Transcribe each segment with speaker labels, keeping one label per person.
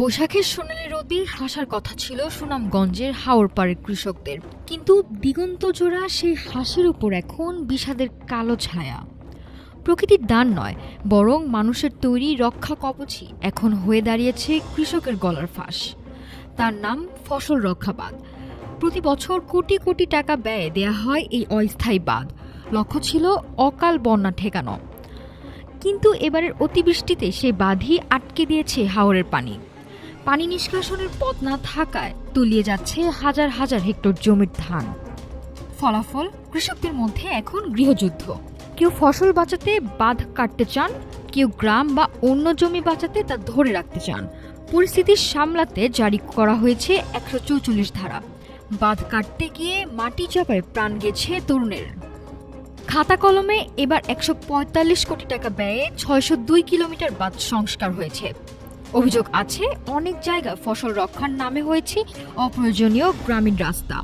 Speaker 1: বৈশাখের সোনালি রোদে হাসার কথা ছিল সুনামগঞ্জের হাওরপাড়ের কৃষকদের, কিন্তু দিগন্তজোড়া সেই হাসির উপর এখন বিষাদের কালো ছায়া। প্রকৃতির দান নয়, বরং মানুষের তৈরি রক্ষা কবচই এখন হয়ে দাঁড়িয়েছে কৃষকের গলার ফাঁস। তার নাম ফসল রক্ষা বাঁধ। প্রতি বছর কোটি কোটি টাকা ব্যয়ে দেয়া হয় এই অস্থায়ী বাঁধ। লক্ষ্য ছিল অকাল বন্যা ঠেকানো, কিন্তু এবারের অতিবৃষ্টিতে সেই বাঁধই আটকে দিয়েছে হাওরের পানি নিষ্কাশনের পথ না থাকায় তলিয়ে যাচ্ছে হাজার হাজার হেক্টর জমির ধান। ফলাফল, কৃষকদের মধ্যে এখন গৃহযুদ্ধ। কেউ ফসল বাঁচাতে বাঁধ কাটতে চান, কেউ গ্রাম বা অন্য জমি বাঁচাতে তা ধরে রাখতে চান। পরিস্থিতি সামলাতে জারি করা হয়েছে ১৪৪ ধারা। বাঁধ কাটতে গিয়ে মাটি চাপায় প্রাণ গেছে তরুণের। খাতা কলমে এবার ১৪৫ কোটি টাকা ব্যয়ে ৬০২ কিলোমিটার বাঁধ সংস্কার হয়েছে। অভিযোগ আছে, অনেক জায়গা ফসল রক্ষার নামে হয়েছে অপ্রয়োজনীয় গ্রামীণ রাস্তা।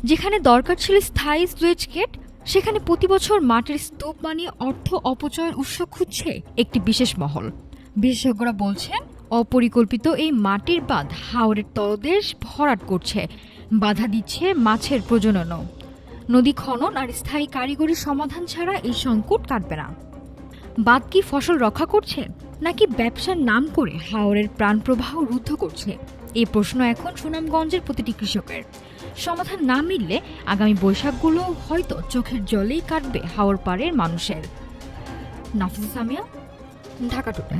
Speaker 1: যেখানে দরকার ছিল স্থায়ী স্লুইস গেট, সেখানে প্রতি বছর মাটির স্তূপ বানিয়ে অর্থ অপচয়ের উৎস খুঁজছে একটি বিশেষ মহল। বিশেষজ্ঞরা বলছেন, অপরিকল্পিত এই মাটির বাঁধ হাওরের তলদেশ ভরাট করছে, বাধা দিচ্ছে মাছের প্রজননও। নদী খনন আর স্থায়ী কারিগরি সমাধান ছাড়া এই সংকট কাটবে না। বাঁধ কি ফসল রক্ষা করছে, নাকি ব্যবসার নাম করে হাওরের প্রাণপ্রবাহ রুদ্ধ করছে? এই প্রশ্ন এখন সুনামগঞ্জের প্রতিটি কৃষকের। সমাধান না মিললে আগামী বৈশাখগুলো হয়তো চোখের জলেই কাটবে হাওর পাড়ের মানুষের। নাফিসা সামিয়া, ঢাকা টুডে।